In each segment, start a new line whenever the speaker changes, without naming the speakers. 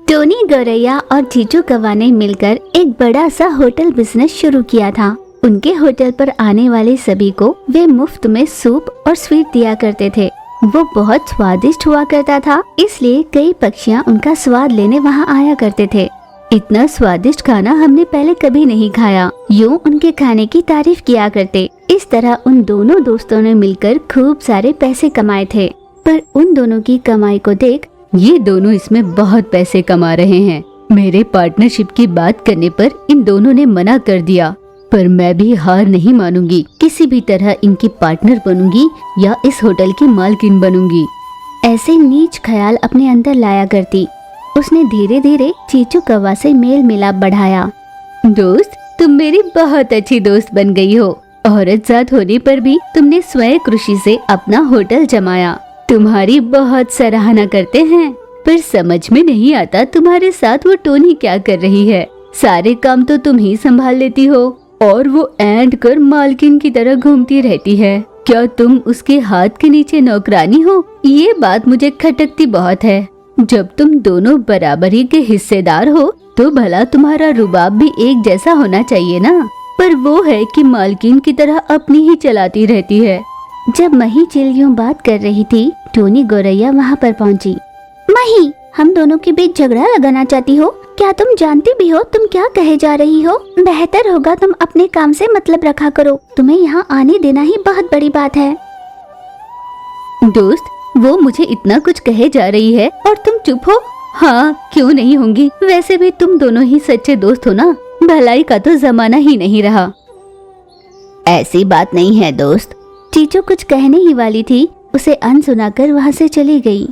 Tony गौरैया और चीचू कौवा ने मिलकर एक बड़ा सा होटल बिजनेस शुरू किया था। उनके होटल पर आने वाले सभी को वे मुफ्त में सूप और स्वीट दिया करते थे। वो बहुत स्वादिष्ट हुआ करता था, इसलिए कई पक्षियाँ उनका स्वाद लेने वहाँ आया करते थे। इतना स्वादिष्ट खाना हमने पहले कभी नहीं खाया, यूँ उनके खाने की तारीफ किया करते। इस तरह उन दोनों दोस्तों ने मिलकर खूब सारे पैसे कमाए थे। पर उन दोनों की कमाई को देख ये दोनों इसमें बहुत पैसे कमा रहे हैं। मेरे पार्टनरशिप की बात करने पर इन दोनों ने मना कर दिया, पर मैं भी हार नहीं मानूंगी। किसी भी तरह इनकी पार्टनर बनूंगी या इस होटल की मालकिन बनूंगी। ऐसे नीच ख्याल अपने अंदर लाया करती। उसने धीरे धीरे चीचू कौवा से मेल मिलाप बढ़ाया। दोस्त, तुम मेरी बहुत अच्छी दोस्त बन गई हो। औरत जात होने पर भी तुमने स्वयं कृषि से अपना होटल जमाया। तुम्हारी बहुत सराहना करते हैं, पर समझ में नहीं आता तुम्हारे साथ वो टोनी क्या कर रही है। सारे काम तो तुम ही संभाल लेती हो और वो ऐंठ कर मालकिन की तरह घूमती रहती है। क्या तुम उसके हाथ के नीचे नौकरानी हो? ये बात मुझे खटकती बहुत है। जब तुम दोनों बराबरी के हिस्सेदार हो तो भला तुम्हारा रुबाब भी एक जैसा होना चाहिए ना। पर वो है कि मालकिन की तरह अपनी ही चलाती रहती है। जब मही चिल यूं बात कर रही थी, टोनी गौरैया वहाँ पर पहुँची। मही, हम दोनों के बीच झगड़ा लगाना चाहती हो? क्या तुम जानती भी हो तुम क्या कहे जा रही हो? बेहतर होगा तुम अपने काम से मतलब रखा करो। तुम्हें यहाँ आने देना ही बहुत बड़ी बात है। दोस्त, वो मुझे इतना कुछ कहे जा रही है और तुम चुप हो? हाँ, क्यों नहीं होंगी। वैसे भी तुम दोनों ही सच्चे दोस्त हो ना। भलाई का तो जमाना ही नहीं रहा। ऐसी बात नहीं है दोस्त। चीचू कुछ कहने ही वाली थी, उसे अनसुना कर वहाँ से चली गई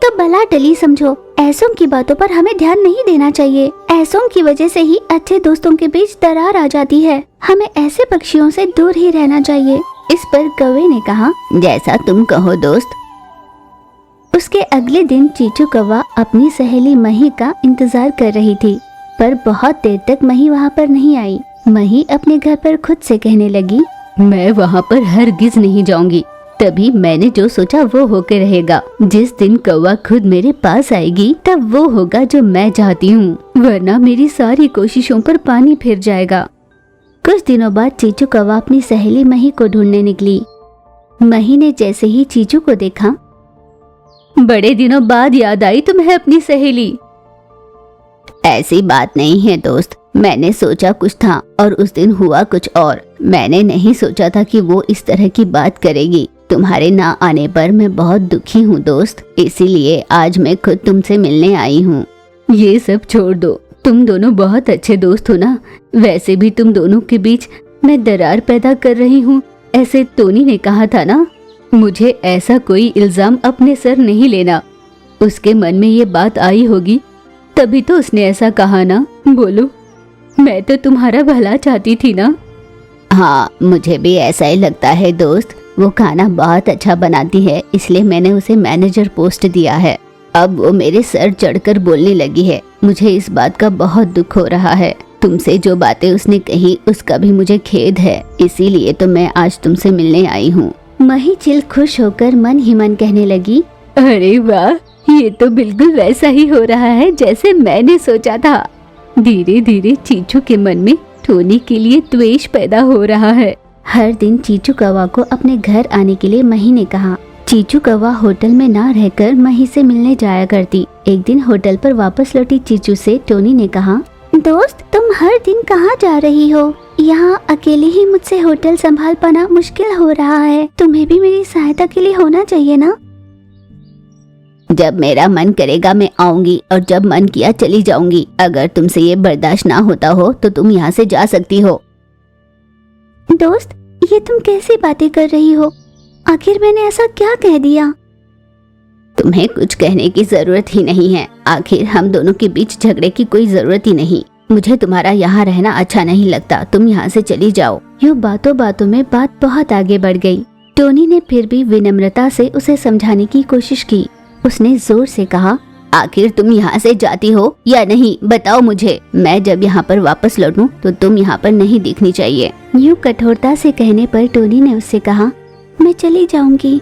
तो भला टली समझो। ऐसों की बातों पर हमें ध्यान नहीं देना चाहिए। ऐसों की वजह से ही अच्छे दोस्तों के बीच दरार आ जाती है। हमें ऐसे पक्षियों से दूर ही रहना चाहिए। इस पर कौवे ने कहा, जैसा तुम कहो दोस्त। उसके अगले दिन चीचू कौवा अपनी सहेली मही का इंतजार कर रही थी, पर बहुत देर तक मही वहाँ पर नहीं आई। मही अपने घर पर खुद से कहने लगी, मैं वहाँ पर हरगिज नहीं जाऊंगी। तभी मैंने जो सोचा वो होकर रहेगा। जिस दिन कौवा खुद मेरे पास आएगी तब वो होगा जो मैं चाहती हूँ, वरना मेरी सारी कोशिशों पर पानी फिर जाएगा। कुछ दिनों बाद चीचू कौवा अपनी सहेली मही को ढूंढने निकली। मही ने जैसे ही चीचू को देखा, बड़े दिनों बाद याद आई तुम्हें अपनी सहेली। ऐसी बात नहीं है दोस्त, मैंने सोचा कुछ था और उस दिन हुआ कुछ और। मैंने नहीं सोचा था कि वो इस तरह की बात करेगी। तुम्हारे ना आने पर मैं बहुत दुखी हूँ दोस्त, इसीलिए आज मैं खुद तुमसे मिलने आई हूँ। ये सब छोड़ दो, तुम दोनों बहुत अच्छे दोस्त हो ना। वैसे भी तुम दोनों के बीच मैं दरार पैदा कर रही हूँ, ऐसे टोनी ने कहा था ना। मुझे ऐसा कोई इल्जाम अपने सर नहीं लेना। उसके मन में ये बात आई होगी, तभी तो उसने ऐसा कहा ना। बोलो, मैं तो तुम्हारा भला चाहती थी ना। हाँ, मुझे भी ऐसा ही लगता है दोस्त। वो खाना बहुत अच्छा बनाती है, इसलिए मैंने उसे मैनेजर पोस्ट दिया है। अब वो मेरे सर चढ़कर बोलने लगी है। मुझे इस बात का बहुत दुख हो रहा है। तुमसे जो बातें उसने कही उसका भी मुझे खेद है, इसीलिए तो मैं आज तुमसे मिलने आई हूँ। मही चिल खुश होकर मन ही मन कहने लगी, अरे वाह, ये तो बिल्कुल वैसा ही हो रहा है जैसे मैंने सोचा था। धीरे धीरे चीचू के मन में टोनी के लिए द्वेष पैदा हो रहा है। हर दिन चीचू कौवा को अपने घर आने के लिए मही ने कहा। चीचू कौवा होटल में ना रहकर मही से मिलने जाया करती। एक दिन होटल पर वापस लौटी चीचू से टोनी ने कहा, दोस्त, तुम हर दिन कहाँ जा रही हो? यहाँ अकेले ही मुझसे होटल संभाल पाना मुश्किल हो रहा है। तुम्हें भी मेरी सहायता के लिए होना चाहिए ना। जब मेरा मन करेगा मैं आऊंगी और जब मन किया चली जाऊंगी। अगर तुमसे ये बर्दाश्त ना होता हो तो तुम यहाँ से जा सकती हो। दोस्त, ये तुम कैसी बातें कर रही हो? आखिर मैंने ऐसा क्या कह दिया? तुम्हें कुछ कहने की जरूरत ही नहीं है। आखिर हम दोनों के बीच झगड़े की कोई जरूरत ही नहीं। मुझे तुम्हारा यहाँ रहना अच्छा नहीं लगता। तुम यहाँ से चली जाओ। यूँ बातों बातों में बात बहुत आगे बढ़ गई। टोनी ने फिर भी विनम्रता से उसे समझाने की कोशिश की। उसने जोर से कहा, आखिर तुम यहाँ से जाती हो या नहीं, बताओ मुझे। मैं जब यहाँ पर वापस लौटूं तो तुम यहाँ पर नहीं दिखनी चाहिए। यूँ कठोरता से कहने पर टोनी ने उससे कहा, मैं चली जाऊंगी।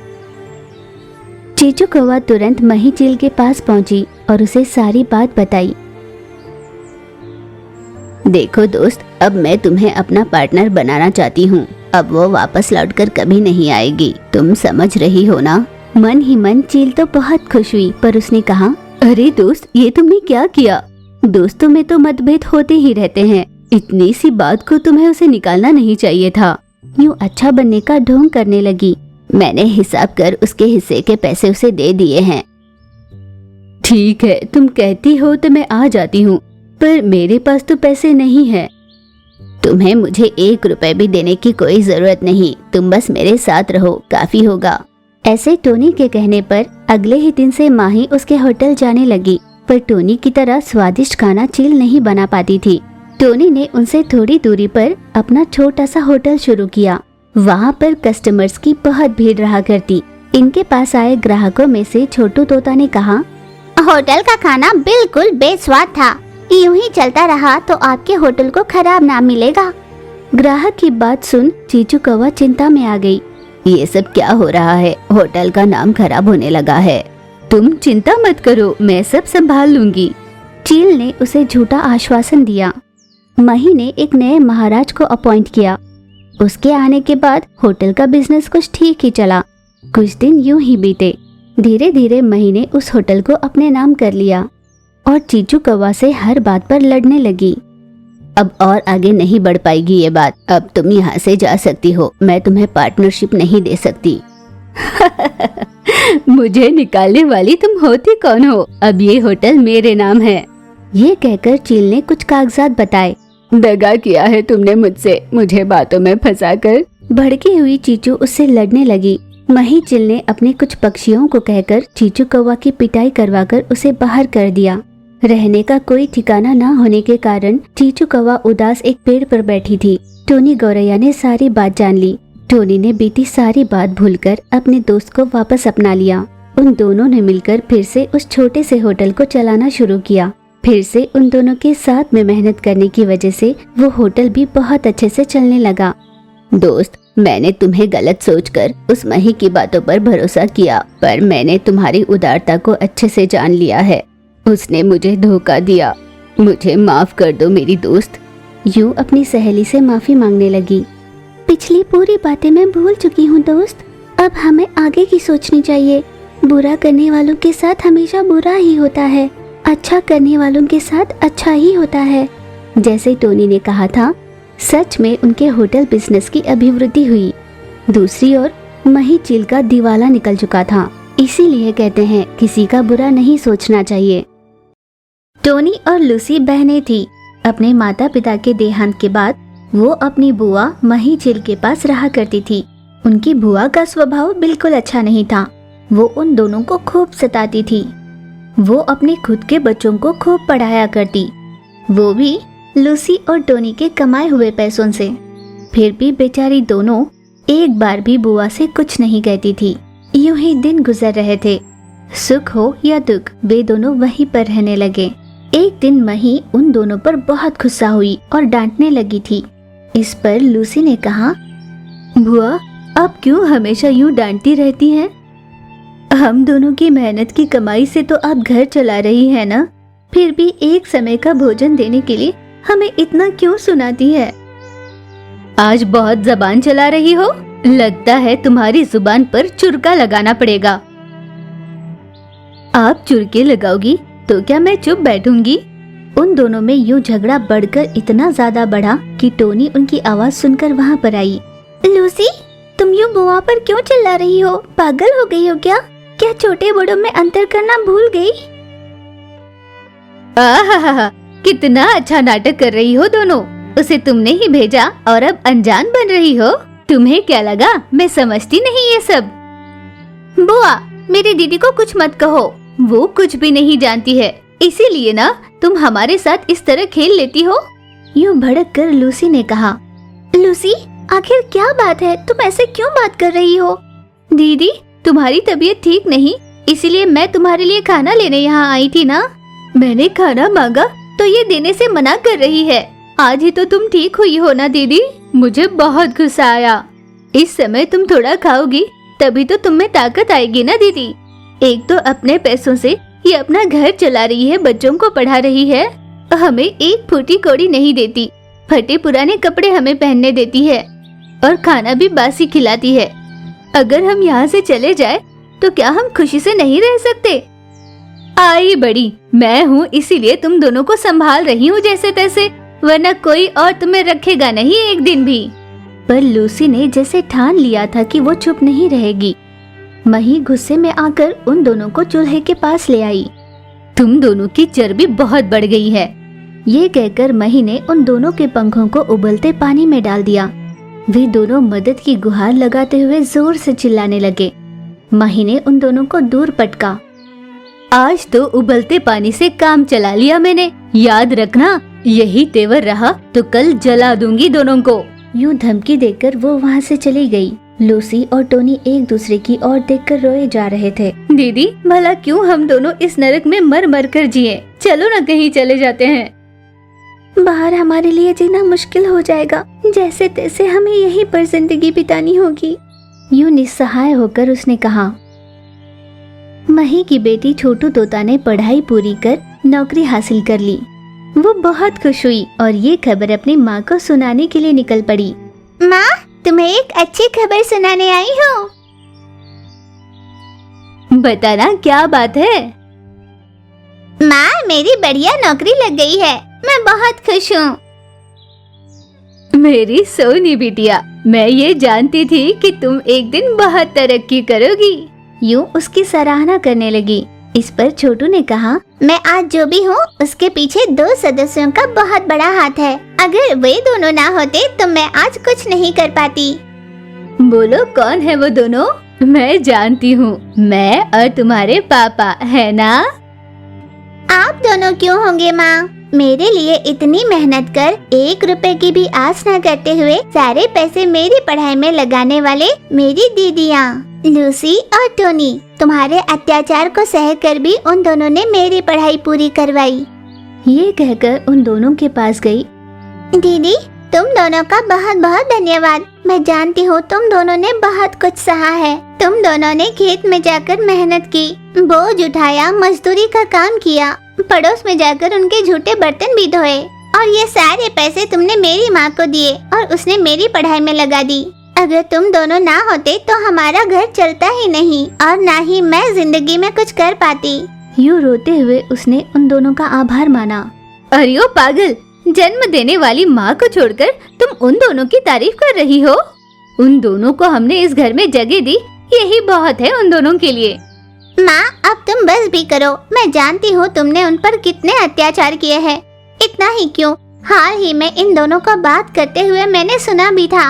चीचू कौवा तुरंत मही चील के पास पहुंची और उसे सारी बात बताई। देखो दोस्त, अब मैं तुम्हें अपना पार्टनर बनाना चाहती हूँ। अब वो वापस लौटकर कभी नहीं आएगी, तुम समझ रही हो ना? मन ही मन चील तो बहुत खुश हुई, पर उसने कहा, अरे दोस्त, ये तुमने क्या किया? दोस्तों में तो मतभेद होते ही रहते हैं, इतनी सी बात को तुम्हें उसे निकालना नहीं चाहिए था। यूँ अच्छा बनने का ढोंग करने लगी। मैंने हिसाब कर उसके हिस्से के पैसे उसे दे दिए हैं। ठीक है, तुम कहती हो तो मैं आ जाती हूँ, पर मेरे पास तो पैसे नहीं है। तुम्हें मुझे 1 रुपए भी देने की कोई जरूरत नहीं, तुम बस मेरे साथ रहो, काफी होगा। ऐसे टोनी के कहने पर अगले ही दिन से माही उसके होटल जाने लगी, पर टोनी की तरह स्वादिष्ट खाना चील नहीं बना पाती थी। टोनी ने उनसे थोड़ी दूरी पर अपना छोटा सा होटल शुरू किया। वहाँ पर कस्टमर्स की बहुत भीड़ रहा करती। इनके पास आए ग्राहकों में से छोटू तोता ने कहा, होटल का खाना बिल्कुल बेस्वाद था, यूं ही चलता रहा तो आपके होटल को खराब नाम मिलेगा। ग्राहक की बात सुन चीचू कौवा चिंता में आ गई। ये सब क्या हो रहा है? होटल का नाम खराब होने लगा है। तुम चिंता मत करो, मैं सब संभाल लूंगी। चील ने उसे झूठा आश्वासन दिया। मही ने एक नए महाराज को अपॉइंट किया। उसके आने के बाद होटल का बिजनेस कुछ ठीक ही चला। कुछ दिन यूं ही बीते। धीरे धीरे मही ने उस होटल को अपने नाम कर लिया और चीचू कौवा से हर बात पर लड़ने लगी। अब और आगे नहीं बढ़ पाएगी ये बात। अब तुम यहाँ से जा सकती हो, मैं तुम्हें पार्टनरशिप नहीं दे सकती। मुझे निकालने वाली तुम होती कौन हो? अब ये होटल मेरे नाम है। ये कहकर चील ने कुछ कागजात बताए। दगा किया है तुमने मुझसे, मुझे बातों में फंसाकर। भड़की हुई चीचू उससे लड़ने लगी। मही चील ने अपने कुछ पक्षियों को कहकर चीचू कौवा की पिटाई करवाकर उसे बाहर कर दिया। रहने का कोई ठिकाना न होने के कारण चीचू कौवा उदास एक पेड़ पर बैठी थी। टोनी गौरैया ने सारी बात जान ली। टोनी ने बीती सारी बात भूलकर अपने दोस्त को वापस अपना लिया। उन दोनों ने मिलकर फिर से उस छोटे से होटल को चलाना शुरू किया। फिर से उन दोनों के साथ में मेहनत करने की वजह से वो होटल भी बहुत अच्छे से चलने लगा। दोस्त, मैंने तुम्हें गलत सोचकर उस मही की बातों पर भरोसा किया, पर मैंने तुम्हारी उदारता को अच्छे से जान लिया है। उसने मुझे धोखा दिया, मुझे माफ कर दो मेरी दोस्त। यूं अपनी सहेली से माफी मांगने लगी। पिछली पूरी बातें मैं भूल चुकी हूँ दोस्त, अब हमें आगे की सोचनी चाहिए। बुरा करने वालों के साथ हमेशा बुरा ही होता है, अच्छा करने वालों के साथ अच्छा ही होता है। जैसे टोनी ने कहा था, सच में उनके होटल बिजनेस की अभिवृद्धि हुई। दूसरी ओर मही चील का दिवाला निकल चुका था। इसीलिए कहते हैं किसी का बुरा नहीं सोचना चाहिए। टोनी और लूसी बहनें थी। अपने माता पिता के देहांत के बाद वो अपनी बुआ मही चील के पास रहा करती थी। उनकी बुआ का स्वभाव बिल्कुल अच्छा नहीं था। वो उन दोनों को खूब सताती थी। वो अपने खुद के बच्चों को खूब पढ़ाया करती, वो भी लूसी और टोनी के कमाए हुए पैसों से। फिर भी बेचारी दोनों एक बार भी बुआ से कुछ नहीं कहती थी। यूं ही दिन गुजर रहे थे। सुख हो या दुख, वे दोनों वहीं पर रहने लगे। एक दिन मही उन दोनों पर बहुत गुस्सा हुई और डांटने लगी थी। इस पर लूसी ने कहा, बुआ, आप क्यों हमेशा यूं डांटती रहती हैं? हम दोनों की मेहनत की कमाई से तो आप घर चला रही है ना, फिर भी एक समय का भोजन देने के लिए हमें इतना क्यों सुनाती है? आज बहुत जबान चला रही हो, लगता है तुम्हारी जुबान पर चुरका लगाना पड़ेगा। आप चुरके लगाओगी तो क्या मैं चुप बैठूंगी? उन दोनों में यूं झगड़ा बढ़कर इतना ज्यादा बढ़ा कि टोनी उनकी आवाज सुनकर वहाँ पर आई। लूसी, तुम यूं बुआ पर क्यों चिल्ला रही हो? पागल हो गई हो क्या? क्या छोटे बड़ों में अंतर करना भूल गई? आहा, कितना अच्छा नाटक कर रही हो दोनों। उसे तुमने ही भेजा और अब अनजान बन रही हो। तुम्हें क्या लगा मैं समझती नहीं ये सब? बुआ, मेरी दीदी को कुछ मत कहो, वो कुछ भी नहीं जानती है, इसीलिए ना तुम हमारे साथ इस तरह खेल लेती हो। यूं भड़क कर लूसी ने कहा। लूसी, आखिर क्या बात है, तुम ऐसे क्यों बात कर रही हो? दीदी, तुम्हारी तबीयत ठीक नहीं, इसीलिए मैं तुम्हारे लिए खाना लेने यहाँ आई थी ना। मैंने खाना मांगा तो ये देने से मना कर रही है। आज ही तो तुम ठीक हुई हो ना दीदी? मुझे बहुत गुस्सा आया। इस समय तुम थोड़ा खाओगी तभी तो तुम में ताकत आएगी ना दीदी। एक तो अपने पैसों से ये अपना घर चला रही है, बच्चों को पढ़ा रही है, हमें एक फूटी कौड़ी नहीं देती, फटे पुराने कपड़े हमें पहनने देती है और खाना भी बासी खिलाती है। अगर हम यहाँ से चले जाए तो क्या हम खुशी से नहीं रह सकते? आई बड़ी, मैं हूँ इसीलिए तुम दोनों को संभाल रही हूँ जैसे तैसे, वरना कोई और तुम्हें रखेगा नहीं एक दिन भी। पर लूसी ने जैसे ठान लिया था कि वो चुप नहीं रहेगी। मही गुस्से में आकर उन दोनों को चूल्हे के पास ले आई। तुम दोनों की चर्बी बहुत बढ़ गई है, ये कहकर मही ने उन दोनों के पंखों को उबलते पानी में डाल दिया। वे दोनों मदद की गुहार लगाते हुए जोर से चिल्लाने लगे। मही ने उन दोनों को दूर पटका। आज तो उबलते पानी से काम चला लिया मैंने, याद रखना, यही तेवर रहा तो कल जला दूंगी दोनों को। यूं धमकी देकर वो वहाँ से चली गई। लूसी और टोनी एक दूसरे की ओर देखकर रोए जा रहे थे। दीदी, भला क्यों हम दोनों इस नरक में मर मर कर जिए? चलो ना कहीं चले जाते हैं। बाहर हमारे लिए जीना मुश्किल हो जाएगा, जैसे तैसे हमें यहीं पर जिंदगी बितानी होगी। यूं निस्सहाय होकर उसने कहा। मही की बेटी छोटू तोता ने पढ़ाई पूरी कर नौकरी हासिल कर ली। वो बहुत खुश हुई और ये खबर अपनी माँ को सुनाने के लिए निकल पड़ी। माँ, तुम्हें एक अच्छी खबर सुनाने आई हूँ। बताना क्या बात है? माँ, मेरी बढ़िया नौकरी लग गई है, मैं बहुत खुश हूँ। मेरी सोनी बिटिया, मैं ये जानती थी कि तुम एक दिन बहुत तरक्की करोगी। यूं उसकी सराहना करने लगी। इस पर छोटू ने कहा, मैं आज जो भी हूँ उसके पीछे 2 सदस्यों का बहुत बड़ा हाथ है। अगर वे दोनों ना होते तो मैं आज कुछ नहीं कर पाती। बोलो, कौन है वो दोनों? मैं जानती हूँ, मैं और तुम्हारे पापा, है ना? आप दोनों क्यों होंगे माँ? मेरे लिए इतनी मेहनत कर 1 रुपए की भी आस न करते हुए सारे पैसे मेरी पढ़ाई में लगाने वाले मेरी दीदियाँ लूसी और टोनी, तुम्हारे अत्याचार को सहकर भी उन दोनों ने मेरी पढ़ाई पूरी करवाई। ये कहकर उन दोनों के पास गई। दीदी, तुम दोनों का बहुत बहुत धन्यवाद। मैं जानती हूँ तुम दोनों ने बहुत कुछ सहा है। तुम दोनों ने खेत में जाकर मेहनत की, बोझ उठाया, मजदूरी का काम किया, पड़ोस में जाकर उनके झूठे बर्तन भी धोए और ये सारे पैसे तुमने मेरी माँ को दिए और उसने मेरी पढ़ाई में लगा दी। अगर तुम दोनों ना होते तो हमारा घर चलता ही नहीं और ना ही मैं जिंदगी में कुछ कर पाती। यूं रोते हुए उसने उन दोनों का आभार माना। अरे ओ पागल, जन्म देने वाली माँ को छोड़कर तुम उन दोनों की तारीफ कर रही हो? उन दोनों को हमने इस घर में जगह दी, यही बहुत है उन दोनों के लिए। माँ, अब तुम बस भी करो। मैं जानती हूँ तुमने उन पर कितने अत्याचार किए हैं। इतना ही क्यों, हाल ही में इन दोनों को बात करते हुए मैंने सुना भी था।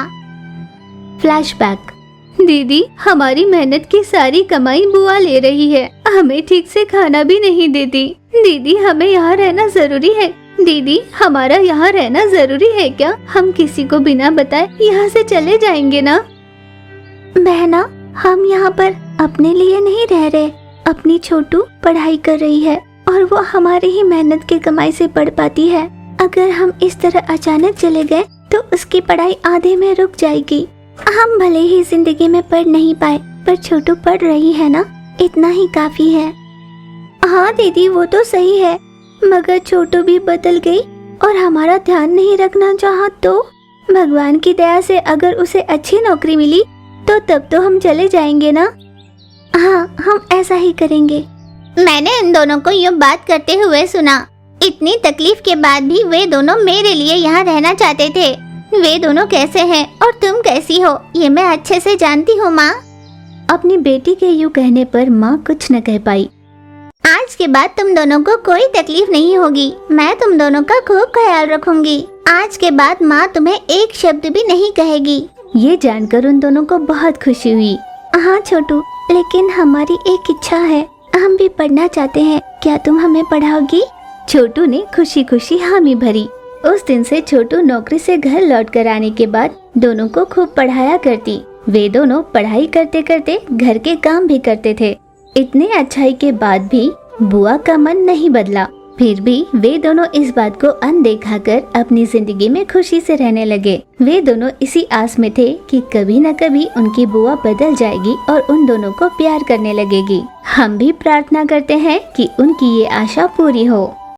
फ्लैशबैक। दीदी, हमारी मेहनत की सारी कमाई बुआ ले रही है, हमें ठीक से खाना भी नहीं देती। दीदी, हमें यहाँ रहना जरूरी है। दीदी, हमारा यहाँ रहना जरूरी है क्या? हम किसी को बिना बताए यहाँ से चले जाएंगे ना? बहना, हम यहाँ पर अपने लिए नहीं रह रहे। अपनी छोटू पढ़ाई कर रही है और वो हमारी ही मेहनत की कमाई से पढ़ पाती है। अगर हम इस तरह अचानक चले गए तो उसकी पढ़ाई आधे में रुक जाएगी। हम भले ही जिंदगी में पढ़ नहीं पाए, पर छोटू पढ़ रही है ना, इतना ही काफी है। हाँ दीदी, वो तो सही है, मगर छोटू भी बदल गई और हमारा ध्यान नहीं रखना चाहा तो? भगवान की दया से अगर उसे अच्छी नौकरी मिली तो तब तो हम चले जाएंगे ना। हाँ, हम ऐसा ही करेंगे। मैंने इन दोनों को यूँ बात करते हुए सुना। इतनी तकलीफ के बाद भी वे दोनों मेरे लिए यहाँ रहना चाहते थे। वे दोनों कैसे हैं और तुम कैसी हो, ये मैं अच्छे से जानती हूँ माँ। अपनी बेटी के यूँ कहने पर माँ कुछ न कह पाई। आज के बाद तुम दोनों को कोई तकलीफ नहीं होगी। मैं तुम दोनों का खूब ख्याल रखूंगी। आज के बाद माँ तुम्हें एक शब्द भी नहीं कहेगी। ये जानकर उन दोनों को बहुत खुशी हुई। हाँ छोटू, लेकिन हमारी एक इच्छा है, हम भी पढ़ना चाहते हैं, क्या तुम हमें पढ़ाओगी? छोटू ने खुशी खुशी हामी भरी। उस दिन से छोटू नौकरी से घर लौट कर आने के बाद दोनों को खूब पढ़ाया करती। वे दोनों पढ़ाई करते करते घर के काम भी करते थे। इतने अच्छाई के बाद भी बुआ का मन नहीं बदला। फिर भी वे दोनों इस बात को अनदेखा कर अपनी जिंदगी में खुशी से रहने लगे। वे दोनों इसी आस में थे कि कभी न कभी उनकी बुआ बदल जाएगी और उन दोनों को प्यार करने लगेगी। हम भी प्रार्थना करते हैं कि उनकी ये आशा पूरी हो।